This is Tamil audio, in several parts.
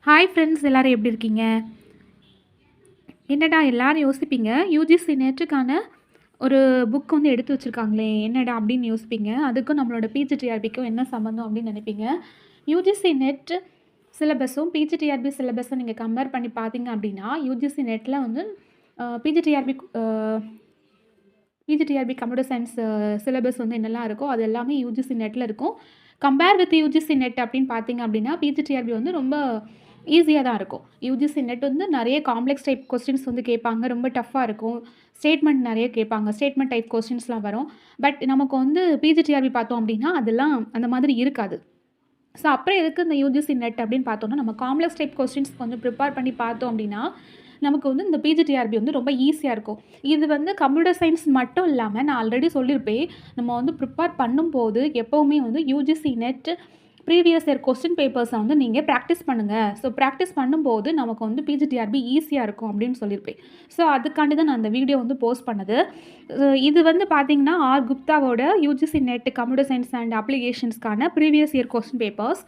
ஹாய் ஃப்ரெண்ட்ஸ், எல்லாரும் எப்படி இருக்கீங்க? என்னடா எல்லாரும் யோசிப்பீங்க, யுஜிசி நெட்டுக்கான ஒரு புக் வந்து எடுத்து வச்சிருக்காங்களே, என்னடா அப்படின்னு யோசிப்பீங்க. அதுக்கும் நம்மளோட பிஜிடிஆர்பிக்கும் என்ன சம்மந்தம் அப்படின்னு நினைப்பீங்க. யுஜிசி நெட் சிலபஸும் பிஜிடிஆர்பி சிலபஸும் நீங்கள் கம்பேர் பண்ணி பார்த்தீங்க அப்படின்னா, யுஜிசி நெட்டில் வந்து PGTRB PGTRB computer science syllabus வந்து என்னெல்லாம் இருக்கோ அது எல்லாமே யூஜிசி நெட்டில் இருக்கும். கம்பேர் வித் யூஜிசி நெட் அப்படின்னு பார்த்தீங்க அப்படின்னா, பிஜிடிஆர்பி வந்து ரொம்ப ஈஸியாக தான் இருக்கும். யூஜிசி நெட் வந்து நிறைய காம்ப்ளெக்ஸ் டைப் கொஸ்டின்ஸ் வந்து கேட்பாங்க. ரொம்ப டஃப்பாக இருக்கும். ஸ்டேட்மெண்ட் நிறைய கேட்பாங்க. ஸ்டேட்மெண்ட் டைப் கொஸ்டின்ஸ்லாம் வரும். பட் நமக்கு வந்து பிஜிடிஆர்பி பார்த்தோம் அப்படின்னா, அதெல்லாம் அந்த மாதிரி இருக்காது. ஸோ அப்புறம் எதுக்கு இந்த யூஜிசி நெட் அப்படின்னு பார்த்தோம்னா, நம்ம காம்ப்ளெக்ஸ் டைப் கொஸ்டின்ஸ் கொஞ்சம் ப்ரிப்பேர் பண்ணி பார்த்தோம் அப்படின்னா, நமக்கு வந்து இந்த பிஜிடிஆர்பி வந்து ரொம்ப ஈஸியாக இருக்கும். இது வந்து கம்ப்யூட்டர் சயின்ஸ் மட்டும் இல்லாமல் நான் ஆல்ரெடி சொல்லியிருப்பேன். நம்ம வந்து ப்ரிப்பேர் பண்ணும்போது எப்போவுமே வந்து UGC NET previous year question பேப்பர்ஸை வந்து நீங்கள் ப்ராக்டிஸ் பண்ணுங்கள். ஸோ ப்ராக்டிஸ் பண்ணும்போது நமக்கு வந்து பிஜிடிஆர்பி ஈஸியாக இருக்கும் அப்படின்னு சொல்லியிருப்பேன். ஸோ அதுக்காண்டி தான் நான் அந்த வீடியோ வந்து போஸ்ட் பண்ணது. இது வந்து பார்த்தீங்கன்னா ஆர் குப்தாவோட UGC NET computer science and அப்ளிகேஷன்ஸ்க்கான ப்ரீவியஸ் இயர் கொஸ்டின் பேப்பர்ஸ்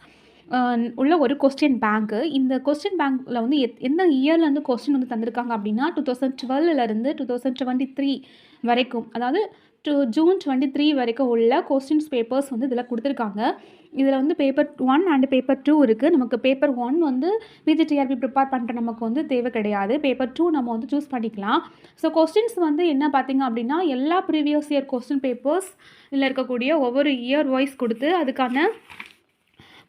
உள்ள ஒரு கொஸ்டின் பேங்க்கு. இந்த கொஸ்டின் பேங்க்கில் வந்து எந்த இயர்லேருந்து கொஸ்டின் வந்து தந்திருக்காங்க அப்படின்னா 2012லேருந்து 2023 வரைக்கும், அதாவது ஜூன் 23 வரைக்கும் உள்ள கொஸ்டின்ஸ் பேப்பர்ஸ் வந்து இதில் கொடுத்துருக்காங்க. இதில் வந்து பேப்பர் 1 அண்ட் பேப்பர் 2 இருக்குது. நமக்கு பேப்பர் 1 வந்து பிஜிடிஆர்பி ப்ரிப்பேர் பண்ணுற நமக்கு வந்து தேவை கிடையாது. பேப்பர் 2 நம்ம வந்து சூஸ் பண்ணிக்கலாம். ஸோ கொஸ்டின்ஸ் வந்து என்ன பார்த்தீங்க அப்படின்னா, எல்லா ப்ரீவியஸ் இயர் கொஸ்டின் பேப்பர்ஸ் இதில் இருக்கக்கூடிய ஒவ்வொரு இயர் வைஸ் கொடுத்து அதுக்கான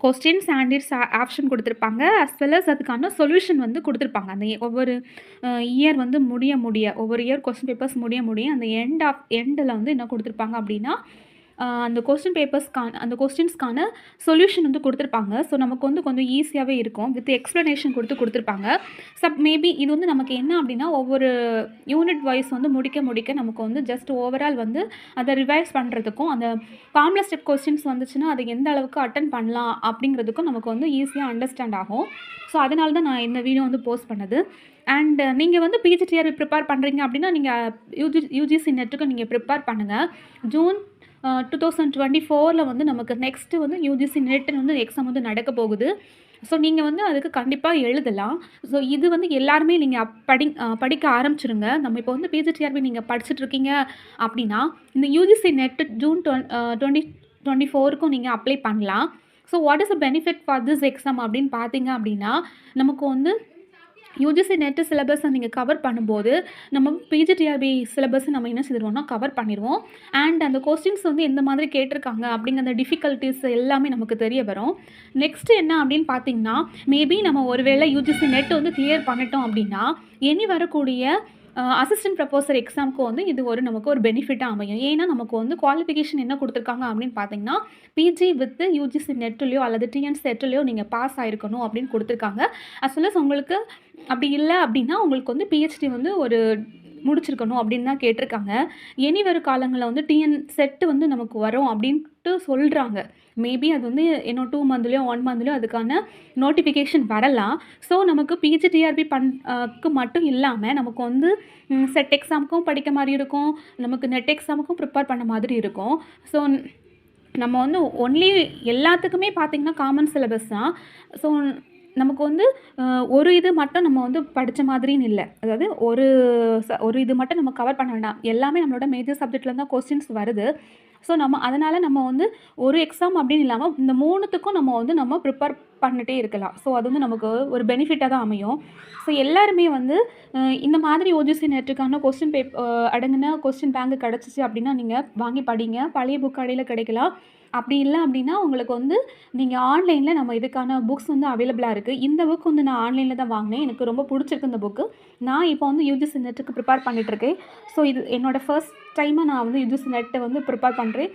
கொஸ்டின்ஸ் அண்ட் இட்ஸ் ஆப்ஷன் கொடுத்துருப்பாங்க. அஸ் வெல் அஸ் அதுக்கான சொல்யூஷன் வந்து கொடுத்துருப்பாங்க. அந்த ஒவ்வொரு இயர் வந்து முடிய ஒவ்வொரு இயர் கொஸ்டின் பேப்பர்ஸ் முடிய அந்த எண்டில் வந்து என்ன கொடுத்துருப்பாங்க அப்படின்னா, அந்த கொஸ்டின்ஸ்க்கான சொல்யூஷன் வந்து கொடுத்துருப்பாங்க. ஸோ நமக்கு வந்து கொஞ்சம் ஈஸியாகவே இருக்கும். வித் எக்ஸ்ப்ளனேஷன் கொடுத்துருப்பாங்க. மேபி இது வந்து நமக்கு என்ன அப்படின்னா, ஒவ்வொரு யூனிட் வைஸ் வந்து முடிக்க நமக்கு வந்து ஜஸ்ட் ஓவரால் வந்து அதை ரிவைஸ் பண்ணுறதுக்கும், அந்த காம்ப்ளெக்ஸ் டைப் கொஸ்டின்ஸ் வந்துச்சுன்னா அதை எந்த அளவுக்கு அட்டன் பண்ணலாம் அப்படிங்கிறதுக்கும் நமக்கு வந்து ஈஸியாக அண்டர்ஸ்டாண்ட் ஆகும். ஸோ அதனால தான் நான் இந்த வீடியோ வந்து போஸ்ட் பண்ணது. அண்ட் நீங்கள் வந்து பிஜிடிஆர்பி ப்ரிப்பேர் பண்ணுறீங்க அப்படின்னா, நீங்கள் யூஜிசி நெட்டுக்கு நீங்கள் ப்ரிப்பேர் பண்ணுங்கள். ஜூன் 2024 வந்து நமக்கு நெக்ஸ்ட்டு வந்து யூஜிசி நெட்டுன்னு வந்து எக்ஸாம் வந்து நடக்க போகுது. ஸோ நீங்கள் வந்து அதுக்கு கண்டிப்பாக எழுதலாம். ஸோ இது வந்து எல்லாருமே நீங்கள் படிக்க ஆரம்பிச்சிருங்க. நம்ம இப்போ வந்து பிஜிடிஆர்பி நீங்கள் படிச்சுட்ருக்கீங்க அப்படின்னா, இந்த யூஜிசி நெட்டு ஜூன் 2024க்கும் நீங்கள் அப்ளை பண்ணலாம். So what is the benefit for this exam அப்படின்னு பார்த்தீங்க அப்படின்னா, நமக்கு வந்து யூஜிசி நெட்டு சிலபஸை நீங்கள் கவர் பண்ணும்போது, நம்ம பிஜிடிஆர்பி சிலபஸை நம்ம என்ன செய்திருவோம்னா கவர் பண்ணிடுவோம். அண்ட் அந்த கொஸ்டின்ஸ் வந்து எந்த மாதிரி கேட்டிருக்காங்க அப்படிங்கிற அந்த டிஃபிகல்ட்டிஸ் எல்லாமே நமக்கு தெரிய வரும். நெக்ஸ்ட்டு என்ன அப்படின்னு பார்த்தீங்கன்னா, மேபி நம்ம ஒருவேளை யூஜிசி நெட் வந்து கிளியர் பண்ணிட்டோம் அப்படின்னா, இனி வரக்கூடிய அசிஸ்டன்ட் ப்ரொஃபஸர் எக்ஸாமுக்கு வந்து இது நமக்கு ஒரு பெனிஃபிட்டாக அமையும். ஏன்னா நமக்கு வந்து குவாலிஃபிகேஷன் என்ன கொடுத்துருக்காங்க அப்படின்னு பார்த்தீங்கன்னா, பிஜி வித் யூஜிசி நெட்டுலையோ அல்லது டிஎன் செட்டுலையோ நீங்கள் பாஸ் ஆகிருக்கணும் அப்படின்னு கொடுத்துருக்காங்க. அஸ் வெல் அஸ் உங்களுக்கு அப்படி இல்லை அப்படின்னா, உங்களுக்கு வந்து பிஹெச்டி வந்து ஒரு முடிச்சிருக்கணும் அப்படின்னு தான் கேட்டிருக்காங்க. இனி வரும் காலங்களில் வந்து டிஎன் செட்டு வந்து நமக்கு வரும் அப்படின்ட்டு சொல்கிறாங்க. மேபி அது வந்து இன்னும் 2 மந்த்லேயோ 1 மந்த்லேயோ அதுக்கான நோட்டிஃபிகேஷன் வரலாம். ஸோ நமக்கு பிஜிடிஆர்பி க்கு மட்டும் இல்லாமல் நமக்கு வந்து செட் எக்ஸாமுக்கும் படிக்க மாதிரி இருக்கும், நமக்கு நெட் எக்ஸாமுக்கும் ப்ரிப்பேர் பண்ண மாதிரி இருக்கும். ஸோ நம்ம வந்து ஒன்லி எல்லாத்துக்குமே பார்த்திங்கன்னா காமன் சிலபஸ் தான். ஸோ நமக்கு வந்து ஒரு இது மட்டும் நம்ம வந்து படித்த மாதிரின்னு இல்லை. அதாவது ஒரு இது மட்டும் நம்ம கவர் பண்ண வேண்டாம். எல்லாமே நம்மளோட மேஜர் சப்ஜெக்டில் தான் கொஸ்டின்ஸ் வருது. ஸோ அதனால் நம்ம வந்து ஒரு எக்ஸாம் அப்படின்னு இல்லாமல் இந்த 3த்துக்கும் நம்ம ப்ரிப்பேர் பண்ணிட்டே இருக்கலாம். ஸோ அது வந்து நமக்கு ஒரு பெனிஃபிட்டாக தான் அமையும். ஸோ எல்லாருமே வந்து இந்த மாதிரி யூஜிசி நெட்டுக்கான கொஸ்டின் அடங்கின கொஸ்டின் பேங்க் கிடச்சிச்சு அப்படின்னா நீங்கள் வாங்கி படிங்க. பழைய புக் கடையில் கிடைக்கலாம். அப்படி இல்லை அப்படின்னா உங்களுக்கு வந்து நீங்கள் ஆன்லைனில் நம்ம இதுக்கான புக்ஸ் வந்து அவைலபிளாக இருக்குது. இந்த புக் வந்து நான் ஆன்லைனில் தான் வாங்கினேன். எனக்கு ரொம்ப பிடிச்சிருக்கு இந்த புக்கு. நான் இப்போ வந்து யூஜிசி நெட்டுக்கு ப்ரிப்பேர் பண்ணிகிட்ருக்கேன். ஸோ இது என்னோடய ஃபர்ஸ்ட் டைமாக நான் வந்து யூஜிசி நெட்டை வந்து ப்ரிப்பேர் பண்ணுறேன்.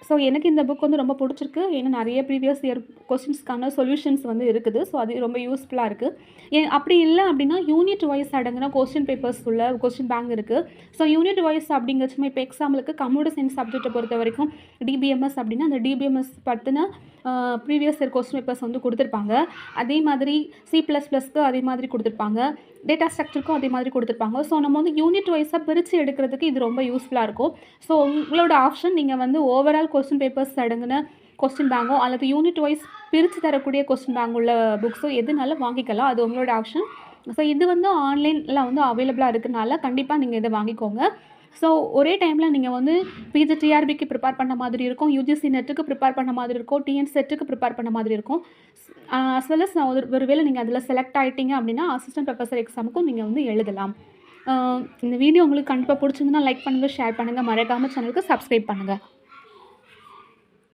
ஸோ எனக்கு இந்த புக் வந்து ரொம்ப பிடிச்சிருக்கு. ஏன்னா நிறைய ப்ரீவியஸ் இயர் கொஸ்டின்ஸ்க்கான சொல்யூஷன்ஸ் வந்து இருக்குது. ஸோ அது ரொம்ப யூஸ்ஃபுல்லாக இருக்குது. அப்படி இல்லை அப்படின்னா யூனிட் வைஸ் அடங்கின கொஸ்டின் பேப்பர்ஸ் உள்ள கொஸ்டின் பேங்க் இருக்குது. ஸோ யூனிட் வைஸ் அப்படிங்கிறச்சுமே இப்போ எக்ஸாம்பிளுக்கு கம்ப்யூட்டர் சயின்ஸ் சப்ஜெக்டை பொறுத்த வரைக்கும் டிபிஎம்எஸ் அப்படின்னா அந்த டிபிஎம்எஸ் பற்றின ப்ரீவியஸ் இயர் கொஸ்டின் பேப்பர்ஸ் வந்து கொடுத்துருப்பாங்க. அதே மாதிரி C++க்கு அதே மாதிரி கொடுத்துருப்பாங்க. டேட்டா ஸ்ட்ரக்சருக்கும் அதே மாதிரி கொடுத்துருப்பாங்க. ஸோ நம்ம வந்து யூனிட் வைஸாக பிரித்து எடுக்கிறதுக்கு இது ரொம்ப யூஸ்ஃபுல்லாக இருக்கும். ஸோ உங்களோட ஆப்ஷன் நீங்கள் வந்து ஓவரால் கொஸ்டின் பேப்பர்ஸ் அடங்கின கொஸ்டின் பேங்கோ அல்லது யூனிட் வைஸ் பிரித்து தரக்கூடிய கொஸ்டின் பேங்க் உள்ள புக்ஸோ எதுனாலும் வாங்கிக்கலாம். அது உங்களோட ஆப்ஷன். ஸோ இது வந்து ஆன்லைனில் வந்து அவைலபிளாக இருக்கனால கண்டிப்பாக நீங்கள் இதை வாங்கிக்கோங்க. ஸோ ஒரே டைமில் நீங்கள் வந்து பிஜி டிஆர்பிக்கு ப்ரிப்பேர் பண்ண மாதிரி இருக்கும், யூஜிசி நெட்டுக்கு ப்ரிப்பேர் பண்ண மாதிரி இருக்கும், டிஎன் செட்டுக்கு ப்ரிப்பேர் பண்ண மாதிரி இருக்கும். அஸ் வெல் அஸ் ஒருவேளை நீங்கள் அதில் செலக்ட் ஆகிட்டீங்க அப்படின்னா அசிஸ்டன்ட் ப்ரொஃபஸர் எக்ஸாமுக்கும் நீங்கள் வந்து எழுதலாம். இந்த வீடியோ உங்களுக்கு கண்டிப்பாக பிடிச்சிருந்துன்னா லைக் பண்ணுங்கள், ஷேர் பண்ணுங்கள், மறக்காமல் சேனலுக்கு சப்ஸ்கிரைப் பண்ணுங்கள்.